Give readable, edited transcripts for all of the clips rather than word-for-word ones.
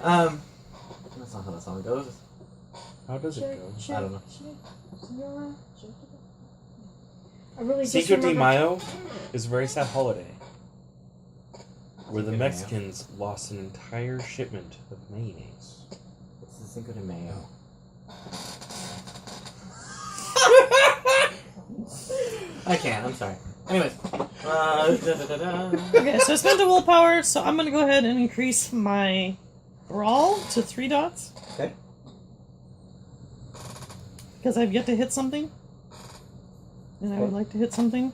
That's not how the song goes. How does it go? I don't know. I really Cinco de remember... Mayo is a very sad holiday where the Mexicans lost an entire shipment of mayonnaise. It's the Cinco de Mayo. I can't, I'm sorry. Anyways. Okay, so I spent a willpower, so I'm gonna go ahead and increase my brawl to 3 dots. Okay. Because I've yet to hit something. And I would like to hit something.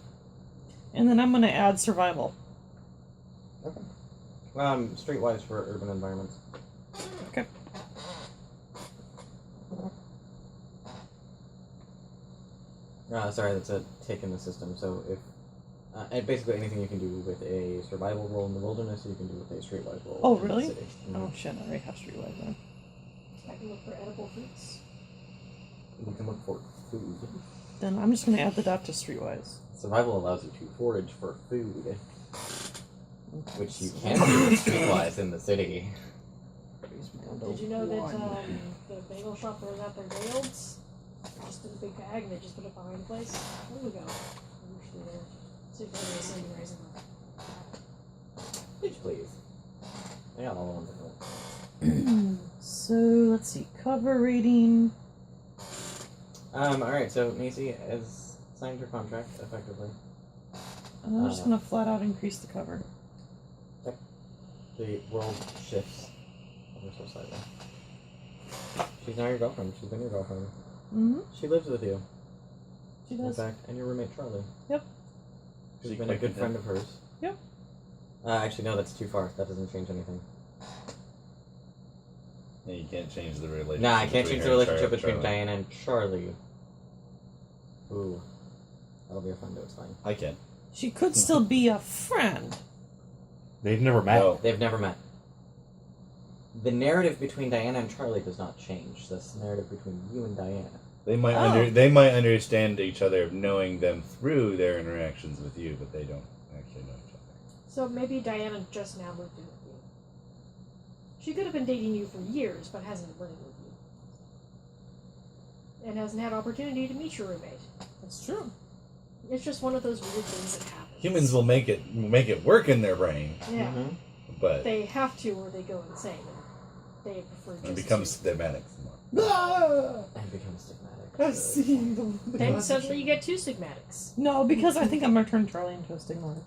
And then I'm gonna add survival. Okay. Streetwise for urban environments. Okay. Sorry, that's a tick in the system. So if and basically anything you can do with a survival roll in the wilderness, you can do with a streetwise roll. Oh, in really? the city. Oh shit, I already have streetwise then. I can look for edible fruits. You can look for food. Then I'm just gonna add the dot to streetwise. Survival allows you to forage for food, which you can do with streetwise in the city. Did you know that the bagel shop throws out their bagels? Just in a big bag and they just put it behind the place? There we go. I'm usually there. See if there's something rising up. Bitch, please. I got all the ones I want. So, let's see. Cover rating. Alright, so Macy has signed her contract, effectively. I'm just gonna flat out increase the cover. Okay. The world shifts ever so slightly. She's now your girlfriend. She's been your girlfriend. Mm-hmm. She lives with you. She does. In fact, and your roommate Charlie. Yep. She's been a good friend of hers. Yep. Actually, no, that's too far. That doesn't change anything. Yeah, you can't change the relationship. Nah, I can't change the relationship between Charlie. Diana and Charlie. Ooh. That'll be a fun day, it's fine. I can. She could still be a friend. They've never met. No. They've never met. The narrative between Diana and Charlie does not change. That's the narrative between you and Diana. They might they might understand each other knowing them through their interactions with you, but they don't actually know each other. So maybe Diana just now moved in with you. She could have been dating you for years, but hasn't been living with you. And hasn't had opportunity to meet your roommate. That's true. It's just one of those weird things that happen. Humans will make it work in their brain, Yeah. Mm-hmm. but They have to or they go insane. They prefer just it becomes to. thematic. And become stigmatic. I've seen them. Then suddenly you get 2 stigmatics. No, because I think I'm gonna turn Charlie into a stigmatic.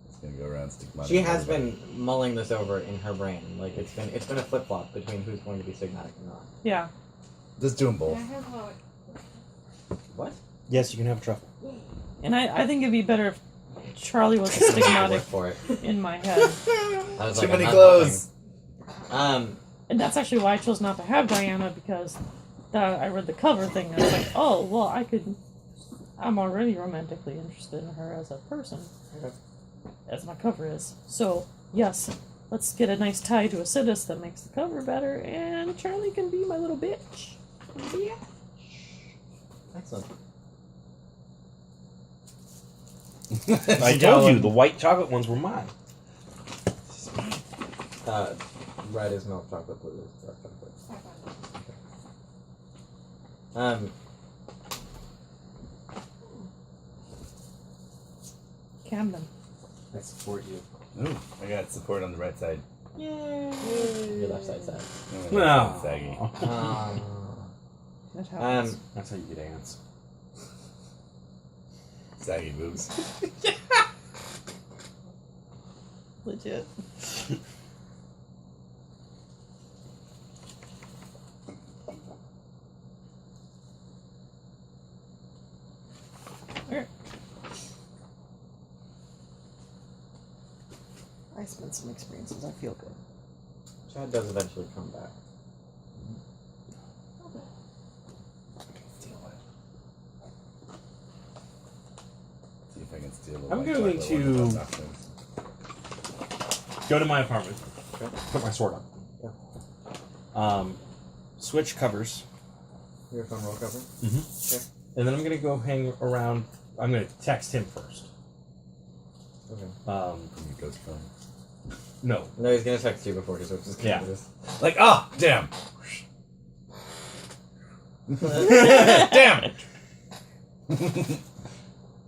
It's gonna go around stigmatic. She has been mulling this over in her brain. Like it's been a flip flop between who's going to be stigmatic and not. Yeah. Just do them both. I have What? Yes, you can have a truffle. And I think it'd be better if Charlie was a Wait stigmatic for it. in my head. I was Too like, many I'm not clothes. helping. And that's actually why I chose not to have Diana, because I read the cover thing and I was like, oh, well, I'm already romantically interested in her as a person. Okay. As my cover is. So, yes, let's get a nice tie to a Sidus that makes the cover better, and Charlie can be my little bitch. Yeah. Excellent. I told you, the white chocolate ones were mine. Red is milk chocolate, blue is dark chocolate. Camden. I support you. Ooh, I got support on the right side. Yay. Your left side sad. No, No. saggy. That happens. That's how you get ants. Saggy boobs. Legit. Okay. I spent some experiences. I feel good. Chad does eventually come back. See if I can steal a I'm white going chocolate to- one of those options. Go to my apartment. Okay. Put my sword up. Switch covers. Your phone roll cover? Mm-hmm. Okay. And then I'm gonna go hang around. I'm gonna text him first. Okay. From your ghost phone. No. No, he's gonna text you before he switches cameras. Like, ah, damn. Damn it.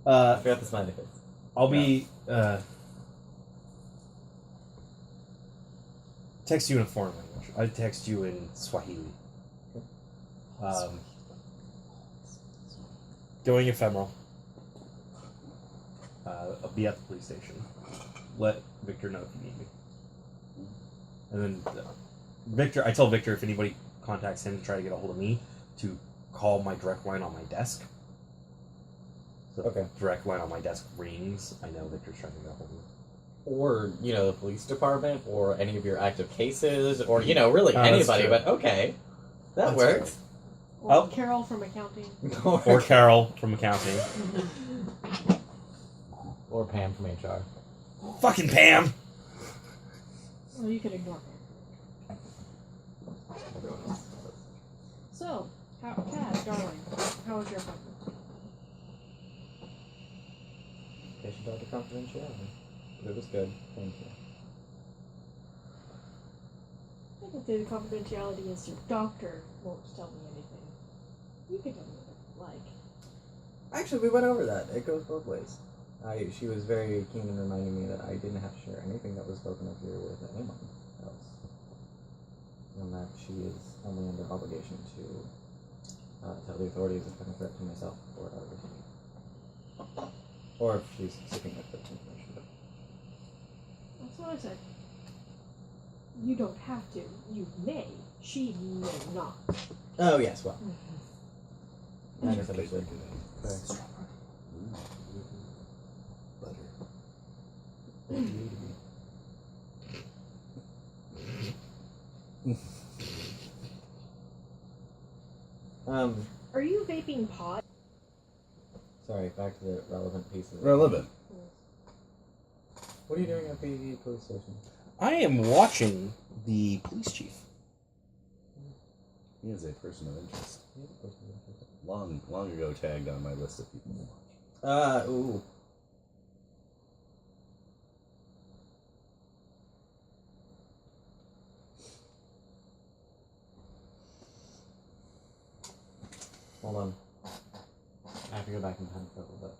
I forgot the smiley face. I'll be text you in a foreign language. I text you in Swahili. Going ephemeral. I'll be at the police station. Let Victor know if you need me. And then Victor, I tell Victor if anybody contacts him to try to get a hold of me to call my direct line on my desk. So Okay. Direct line on my desk rings. I know Victor's trying to get a hold of me. Or, the police department, or any of your active cases, or, really Oh, that's anybody, true. but okay. That That's works. Or Oh. Carol from accounting. Or Carol from accounting. Or Pam from HR. Fucking Pam! Well, you could ignore me. So, Kat, darling, how was your appointment? Patient doctor confidentiality. But it was good. Thank you. I can say the confidentiality is your doctor won't tell me anything. You can tell me whatever you like. Actually, we went over that. It goes both ways. She was very keen in reminding me that I didn't have to share anything that was spoken of here with anyone else. And that she is only under obligation to tell the authorities if I'm a threat to myself or others. Or if she's seeking that information. But That's what I said. You don't have to. You may. She may not. oh, yes, well. I misunderstood. Sorry. Are you vaping pot? Sorry, back to the relevant pieces. Relevant. What are you doing at the police station? I am watching the police chief. He is a person of interest. Long ago tagged on my list of people to watch. Ooh. Hold on. I have to go back in time for a little bit.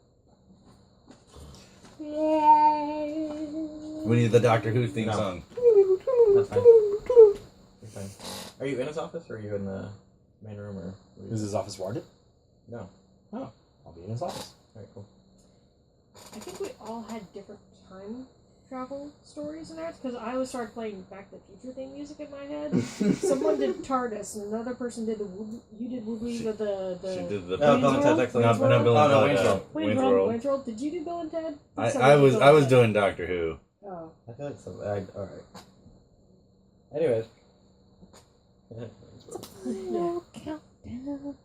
We need the Doctor Who theme song. That's fine. You're fine. Are you in his office or are you in the main room or? Is his office guarded? No. Oh, I'll be in his office. Alright, cool. I think we all had different time travel stories and acts, because I always started playing Back to the Future theme music in my head. Someone did TARDIS, and another person did you did Woobly with the She did the. Oh, Bill and Ted's Excellent. No, Bill and Oh, no, Ted, Wayne's World. Wayne's World. Wayne's World. Did you do Bill and Ted? I Somebody was did I Bill was and Ted. doing Doctor Who. Oh. I feel like alright. Anyways. Final countdown.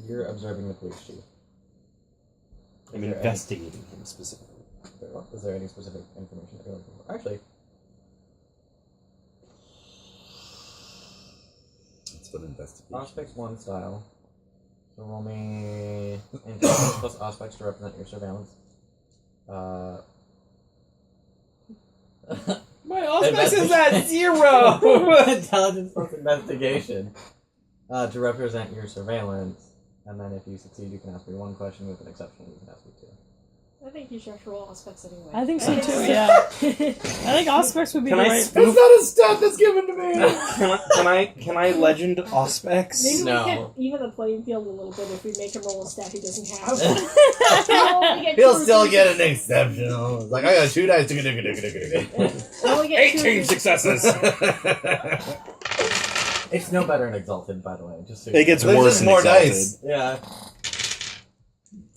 You're observing the police chief. I'm Is there investigating him specifically. Is there any specific information that you're looking for? Actually, It's an investigation. Auspex 1 style. So roll me intelligence plus Auspex to represent your surveillance. My Auspex is at 0! Intelligence plus investigation to represent your surveillance. And then if you succeed, you can ask me one question. With an exception, you can ask me two. I think you should roll aspects anyway. I think so too, yeah. I think Auspex would be Can the I right. spoof? It's not a stat that's given to me. Can I legend Auspex? Maybe No. we can even the playing field a little bit if we make him roll a stat he doesn't have. He'll still get an exceptional. It's like I got 2 dice. Only get 18 two. successes! It's no better in Exalted, by the way. Just so It gets There's worse just in more Exalted. dice. Yeah.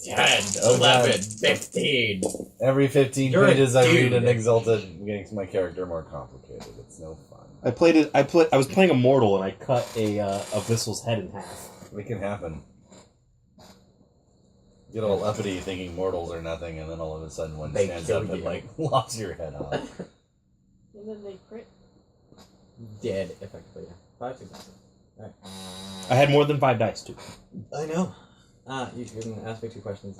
10, 11, 15. Every 15 You're a pages I read dude. an Exalted makes my character more complicated. It's no fun. I was playing a mortal and I cut a Vissal's head in half. It can happen. Get all uppity thinking mortals are nothing, and then all of a sudden one They stands kill up and you. like lops your head off. And then they crit. Dead, effectively, yeah. 5 successes. Alright. I had more than 5 dice too. I know. You can ask me 2 questions.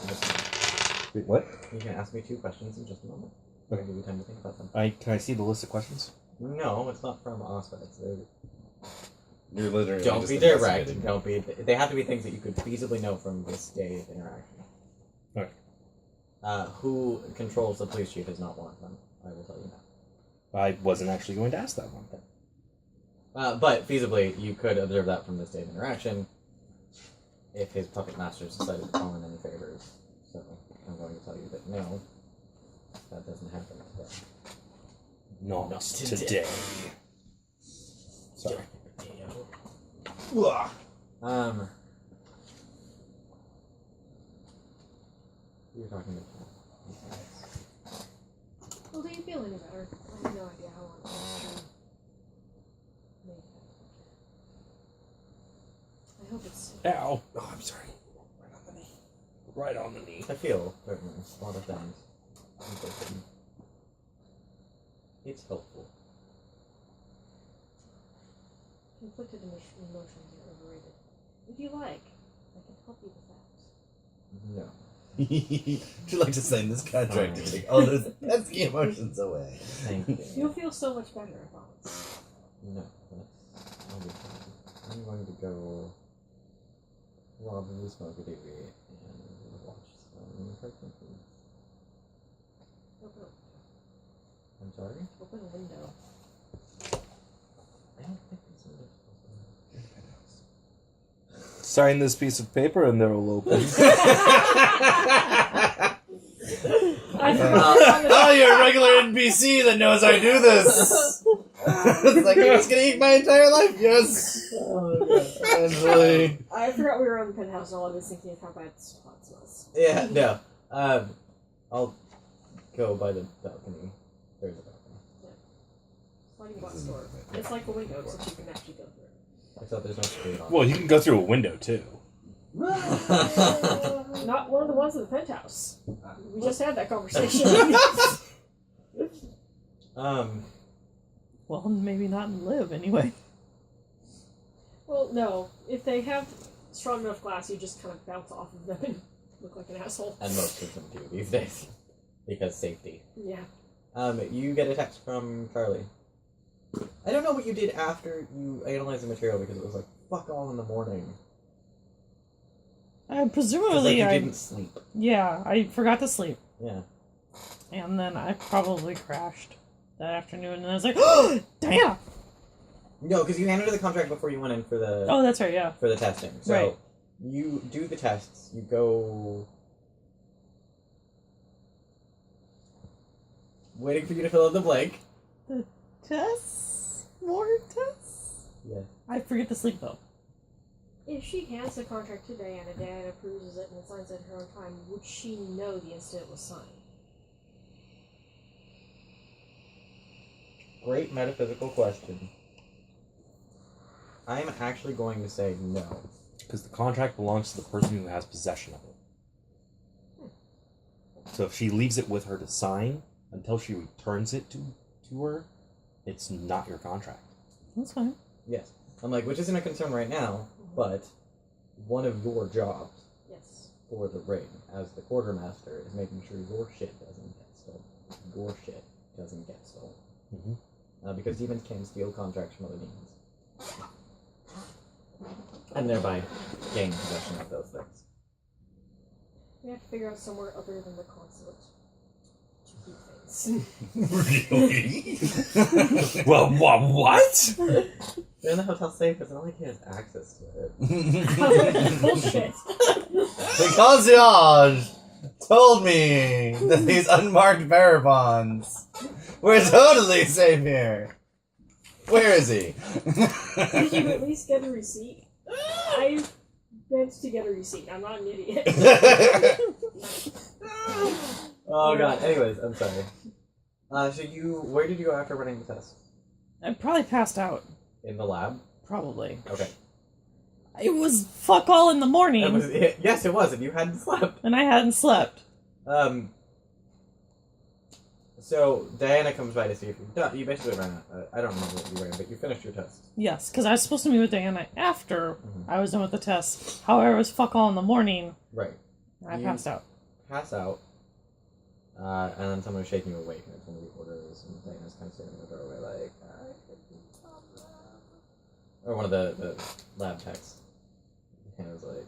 Wait, what? You can ask me 2 questions in just a moment. I'll give you time to think about them. Can I see the list of questions? No, it's not from Auspex. You're literally Don't just be direct. investigating. Don't be. They have to be things that you could feasibly know from this day of interaction. Okay. Who controls the police chief is not one of them. I will tell you now. I wasn't actually going to ask that one. But feasibly, you could observe that from this day of interaction if his puppet masters decided to call in any favors. So I'm going to tell you that no, that doesn't happen today. Not today. today. Sorry. You're talking about. Well, do you feel any better? I have no idea how long it's been. I hope it's. Ow. Oh, I'm sorry. Right on the knee. Right on the knee. I feel certainly a lot of things. It's helpful. Conflicted emotions are overrated. If you like, I can help you with that. No. Would you like to sign this contract to take all those pesky emotions away? Thank you. You'll feel so much better, I promise. No, I'll be fine. I'm going to go probably smoke a doobie and watch some cartoons. Open I'm sorry? a window. I don't think it's in Sign this piece of paper and they'll open. Oh, you're a regular NPC that knows I do this. It's like you're just gonna eat my entire life. Yes. Eventually. I forgot we were on the penthouse and all I was thinking of how bad spot smells. Yeah, no. I'll go by the balcony. There's a balcony. Sliding glass door. It's like a window, except you can actually go through it. Except there's no screen on. Well, you can go through a window too. Not one of the ones in the penthouse. We just had that conversation. Well, maybe not in Live, anyway. Well, no. If they have strong enough glass, you just kind of bounce off of them and look like an asshole. And most of them do these days. Because safety. Yeah. You get a text from Charlie. I don't know what you did after you analyzed the material because it was like fuck all in the morning. Presumably, you I didn't sleep. Yeah, I forgot to sleep, Yeah. and then I probably crashed that afternoon, and I was like, "Oh, damn!" No, because you handed her the contract before you went in for the Oh, that's right. Yeah. for the testing. So Right. you do the tests. You go. Waiting for you to fill in the blank. Tests? More tests? Yeah. I forget to sleep though. If she hands the contract to Diana, Diana approves it and signs it in her own time, would she know the instant it was signed? Great metaphysical question. I'm actually going to say no. Because the contract belongs to the person who has possession of it. So if she leaves it with her to sign until she returns it to her, it's not your contract. That's fine. Yes. I'm like, which isn't a concern right now, but one of your jobs Yes. for the ring as the quartermaster is making sure your shit doesn't get stolen. Your shit doesn't get stolen. Mm-hmm. Because demons can steal contracts from other demons. And thereby gain possession of those things. We have to figure out somewhere other than the consulate to keep things. Really? Well, what? They're in the hotel safe, it's not like he has access to it. Bullshit. The concierge told me that these unmarked bearer bonds were totally safe here. Where is he? Did you at least get a receipt? I meant to get a receipt. I'm not an idiot. Oh god, anyways, I'm sorry. Where did you go after running the test? I probably passed out. In the lab? Probably. Okay. It was fuck all in the morning, Yes, it was, and you hadn't slept. and I hadn't slept. So Diana comes by to see if you've done. You basically ran out. I don't remember what you ran, but you finished your test. Yes, because I was supposed to meet with Diana after I was done with the test. However, it was fuck all in the morning. Right. And I You- passed out. Pass out. And then someone is shaking you awake, and it's one of the orders, and Diana's kind of standing in the doorway, like, I could stop them. Or one of the lab techs. And it was like,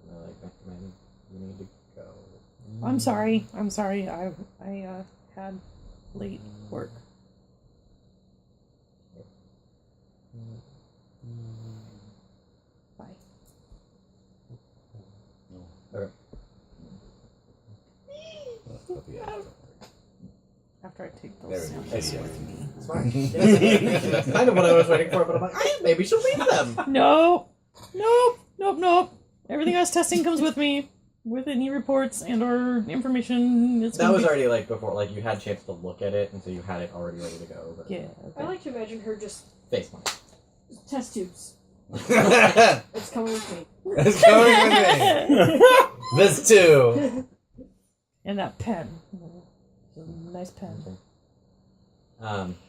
and they're like, man, you need to go. I'm sorry. I had late work. Bye. Okay. After I take There those we go. samples with me. Smart. That's kind of what I was waiting for, but I'm like, maybe she'll leave them. Nope. Everything I was testing comes with me. With any reports and or information. That was already like before, like you had a chance to look at it, and so you had it already ready to go. But Yeah. I like to imagine her just face one. test tubes. It's It's coming with me. going with me. This too. And that pen. It's a nice pen.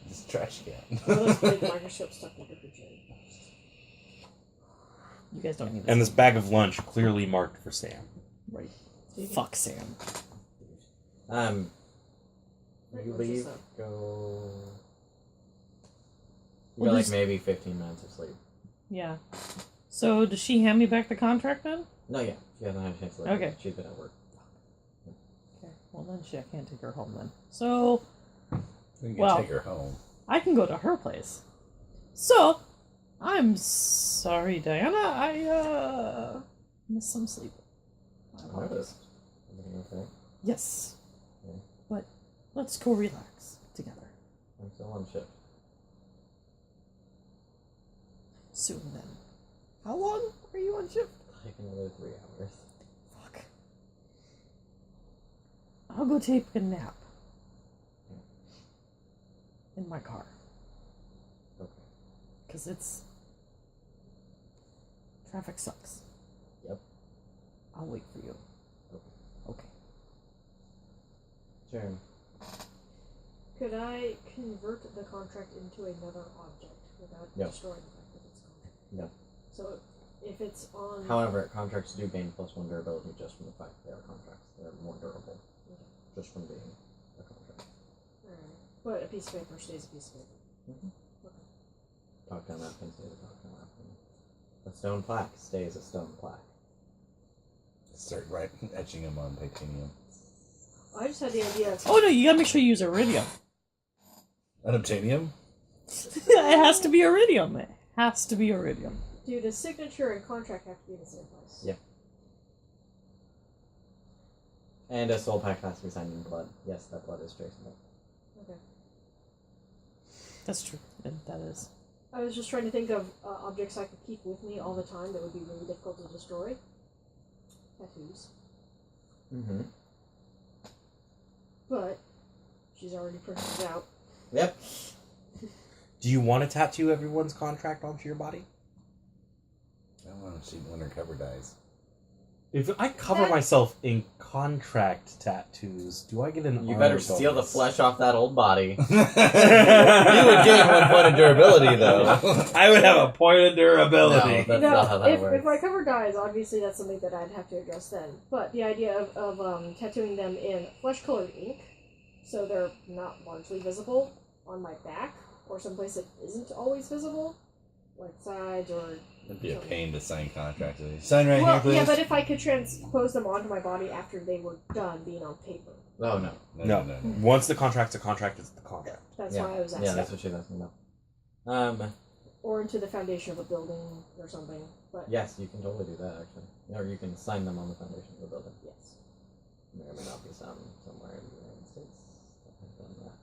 This trash can. One of those big microscopes stuck in the refrigerator. You guys don't need this. And this bag of lunch clearly marked for Sam. Right. Fuck Sam. You Right, leave, what's go. You Well, got like there's- maybe 15 minutes of sleep. Yeah. So does she hand me back the contract then? No, yeah, she hasn't had a chance to look. Okay. She's been at work. Okay. Well then I can't take her home then. So We can Well. take her home. I can go to her place. So I'm sorry, Diana. I missed some sleep. I I apologize. noticed. Everything okay? Yes. Yeah. But let's go relax together. I'm still on shift. Soon then. How long are you on shift? Like another 3 hours. Fuck. I'll go take a nap. In my car. Okay. Because it's... Traffic sucks. Yep. I'll wait for you. Okay. Sharon. Could I convert the contract into another object without No. destroying the fact that it's a contract? No. So if it's on... However, contracts do gain +1 durability just from the fact they are contracts. They're more durable. Just from being a contract. Alright. But a piece of paper stays a piece of paper. Mm-hmm. Okay. Talk down that pin, stays a talk down that pin. A stone plaque stays a stone plaque. Start etching them on titanium. I just had the idea of... Oh no, you gotta make sure you use iridium. Unobtainium? It has to be iridium. It has to be iridium. Do the signature and contract have to be in the same place? Yeah. And a soul pact has to be signed in blood. Yes, that blood is traceable. Okay. That's true. That is. I was just trying to think of objects I could keep with me all the time that would be really difficult to destroy. Tattoos. Mm-hmm. But she's already printed it out. Yep. Do you want to tattoo everyone's contract onto your body? I want to see when her cover dies. If I cover myself in contract tattoos, do I get an You honor better steal the bonus? flesh off that old body. You would gain 1 point of durability, though. I would have a point of durability. No, that's not how that works. If my cover dies, obviously that's something that I'd have to address then. But the idea of tattooing them in flesh-colored ink, so they're not largely visible on my back, or someplace that isn't always visible, like sides or... It'd be a pain to sign contracts. Sign right Well, here, please. yeah, but if I could transpose them onto my body after they were done being on paper. Oh, no. No. Once the contract's a contract, it's the contract. That's Yeah. why I was asking. Yeah, that's what she's asking about. Or into the foundation of a building or something. But Yes, you can totally do that, actually. Or you can sign them on the foundation of the building. yes. There may not be some somewhere in the United States that have done that.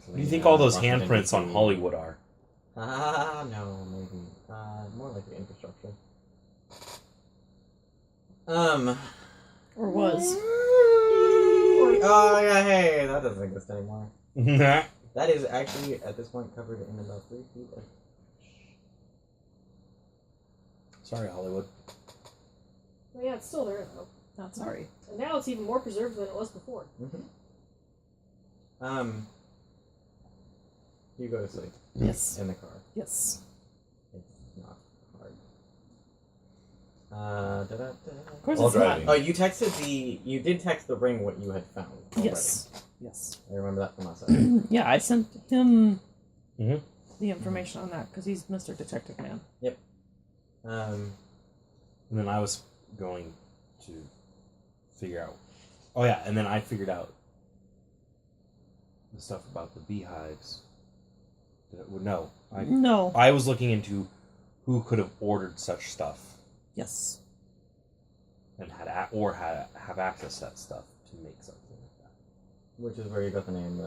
What do you think all those Washington, handprints on DC. Hollywood are? No, maybe. More like the infrastructure. Or was. Oh, yeah, hey, that doesn't exist anymore. Sorry, That is actually, at this point, covered in about 3 feet of... Hollywood. Well, yeah, it's still there, though. Not sorry. And now it's even more preserved than it was before. You go to sleep Yes. in the car. Yes. It's not Of course, While it's not. driving. Oh, you did text the ring what you had found. already. Yes. Yes. I remember that from outside. Yeah, I sent him Mhm. the information on that because he's Mr. Detective Man. Um, And then I was going to figure out. Oh yeah, and then I figured out the stuff about the beehives. No, No. I was looking into who could have ordered such stuff Yes. and have access to that stuff to make something like that. which is where you got the name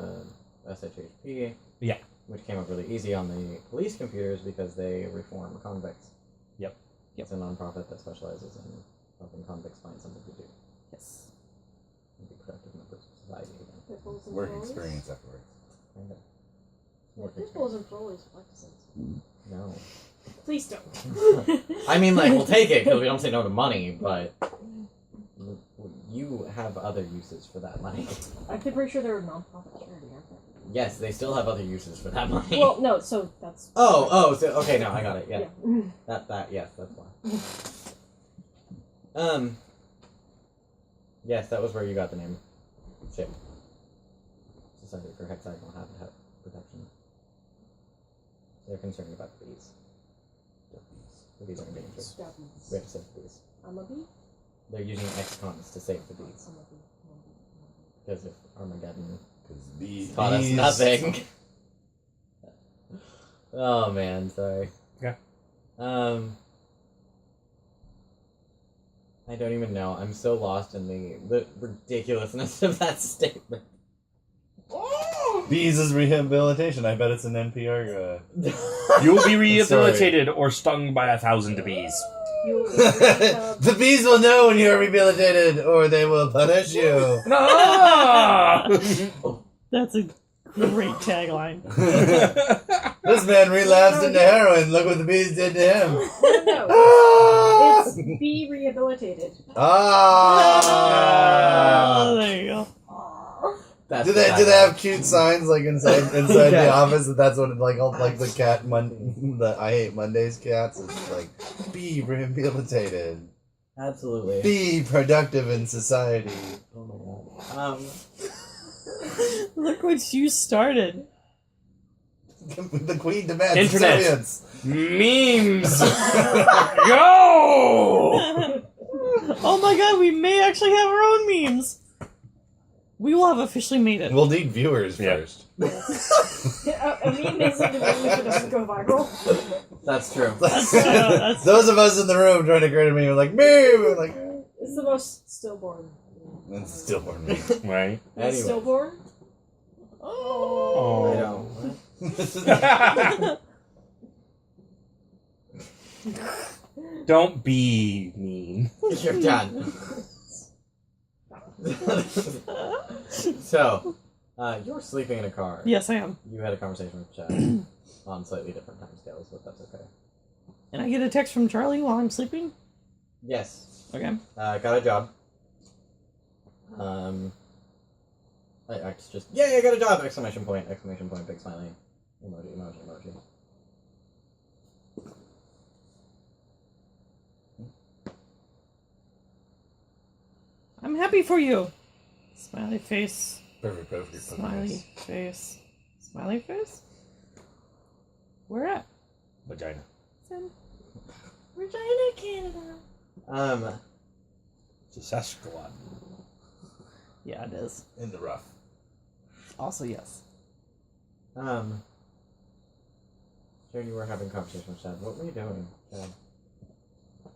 SHHP. Yeah. Which came up really easy on the police computers because they reform convicts. Yep. It's a non-profit that specializes in helping convicts find something to do Yes. and be productive members of society again. Pitbulls and Work Rollies? experience afterwards. Kind of. Yeah, Work Pitbulls and Rollies would like to send. No. Please don't. I mean, like, we'll take it because we don't say no to money, but you have other uses for that money. I'm pretty sure they're a non-profit charity, aren't they? Yes, they still have other uses for that money. Well, no, so that's... so, okay, no, I got it, yeah. Yeah. Yes, that's why. Yes, that was where you got the name. Shit. Society for Hexagonal Habitat Protection. They're concerned about the bees. The bees are endangered. We have to save the bees. I'm a bee? They're using ex-cons to save the bees. I'm a bee. I'm a bee. I'm a bee. Because if Armageddon Because bees taught us nothing. Oh man, sorry. Yeah. I don't even know. I'm so lost in the ridiculousness of that statement. Bees is rehabilitation. I bet it's an NPR. You will be rehabilitated or stung by 1,000 bees. The bees will know when you are rehabilitated, or they will punish you. Ah! That's a great tagline. This man relapsed into heroin. Look what the bees did to him. No, Ah! it's be rehabilitated. Ah! Oh, there you go. That's Do they have cute signs like inside the office that's what it, like the cat the I hate Mondays cats is like be rehabilitated, Absolutely. be productive in society. Look what you started. The queen demands Internet. subservience. Memes! Go! Oh my god, we may actually have our own memes. We will have officially made it. We'll need viewers Yeah. first. A meme isn't a meme if it doesn't go viral. That's true. That's- Those of us in the room trying to create a meme are like meme. We're like It's the most stillborn. it's stillborn meme. Right? It's Anyway. stillborn? Oh. I know. Don't be mean. You're done. So, you're sleeping in a car. Yes, I am. You had a conversation with Chad on slightly different timescales, but that's okay. And I get a text from Charlie while I'm sleeping? Yes. Okay. Got a job. I just, yay, I got a job! Exclamation point, big smiley. Emoji. I'm happy for you. Smiley face. Perfect. Smiley face. Smiley face? Where at? Vagina. It's in Regina, Canada. It's a Sasquatch. Yeah, it is. In the rough. Also, yes. Here you were having a conversation with Chad. What were you doing, Chad?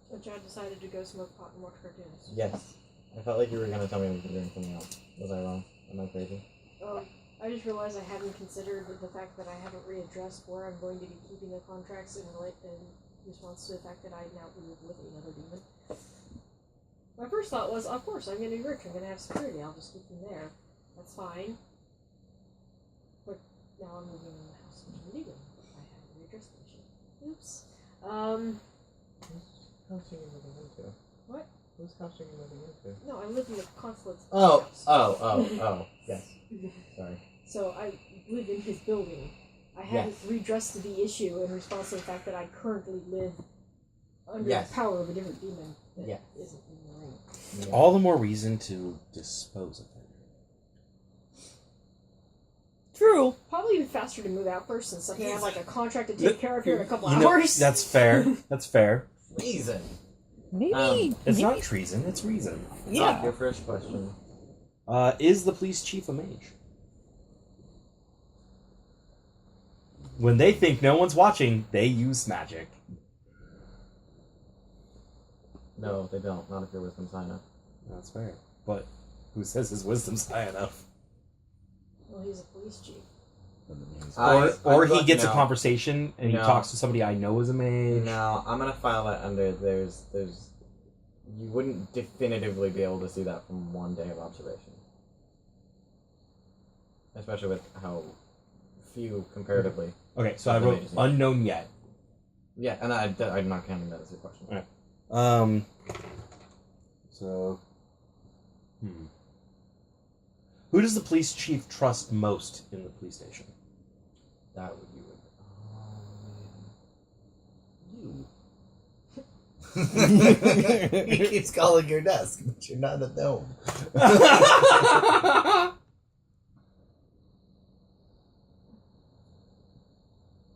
So Chad decided to go smoke pot and watch cartoons. Yes. I felt like you were going to tell me we were doing something else. Was I wrong? Am I crazy? I just realized I hadn't considered the fact that I haven't readdressed where I'm going to be keeping the contracts in response to the fact that I now live with another demon. My first thought was, of course, I'm going to be rich. I'm going to have security. I'll just keep them there. That's fine. But now I'm moving in the house with a demon. I haven't readdressed the issue. Oops. Whose house are you moving into? What? Whose house are you moving into? No, I live in the consulate's Oh, house. yes. Sorry. So I live in his building. I hadn't redressed the issue in response to the fact that I currently live under Yes. the power of a different demon. that Yeah. isn't in the room. Yeah. All the more reason to dispose of it. True. Probably be faster to move out first since something I have like a contract to take care of here in a couple You know, hours. that's fair. That's fair. Reason. Maybe. It's maybe, not treason, it's reason. Yeah. Your first question. Is the police chief a mage? When they think no one's watching, they use magic. No, they don't. Not if your wisdom's high enough. That's fair. But who says his wisdom's high enough? Well, he's a police chief. Or I'd he like gets to a know. conversation and he No. talks to somebody I know is a mage. No, I'm gonna file that under. There's. You wouldn't definitively be able to see that from one day of observation, especially with how few comparatively. Okay, so I wrote unknown yet. Yeah, and I'm not counting that as a question. Alright. So. Who does the police chief trust most in the police station? That would you would. He keeps calling your desk, but you're not at home.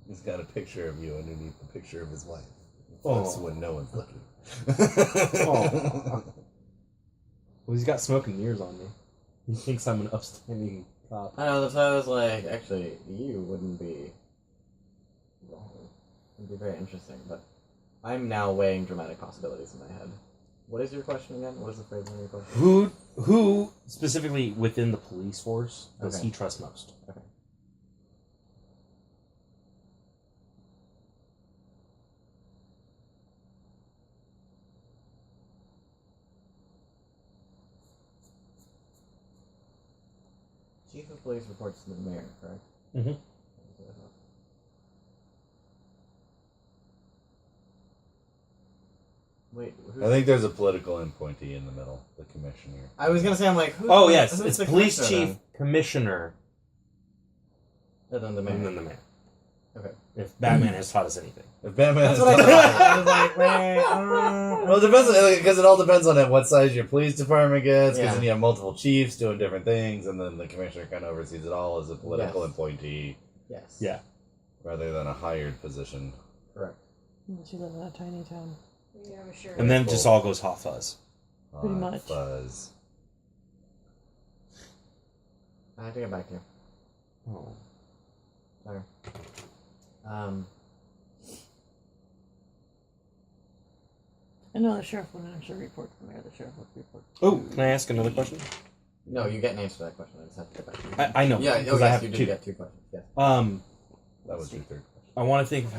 He's got a picture of you underneath the picture of his wife. That's when no one's looking. Well, he's got smoke and mirrors on me. He thinks I'm an upstanding cop. I know. That's why I was like, actually, you wouldn't be wrong. It'd be very interesting, but I'm now weighing dramatic possibilities in my head. What is your question again? What is the phrase of your question? Who specifically within the police force does Okay. he trust most? Okay. Chief of police reports to the mayor, correct? Mm-hmm. Wait, I think there's a political appointee in the middle, the commissioner. I was gonna say, I'm like, who's Oh the- yes, who's it's the police commissioner chief, commissioner, then? And then the mayor. and then the mayor. Okay. If Batman has taught us anything. If Batman That's is what I talking- thought. I was like, wait, Well, it depends, because it all depends on what size your police department gets, because Yeah. then you have multiple chiefs doing different things, and then the commissioner kind of oversees it all as a political Yes. appointee, Yes. Yeah. rather than a hired position. Correct. Unless you live in a tiny town. We have a sheriff. And then it just all goes hot fuzz. Pretty much. Fuzz. I have to get back to you. Oh. Sorry. I know the sheriff wouldn't actually report to the mayor. The sheriff would report. Oh, can I ask another question? No, you get an answer to that question. I just have to get back to you. I know. Yeah, because oh, I yes, have you did two. get 2 questions. Yes. That was your third question. I want to think of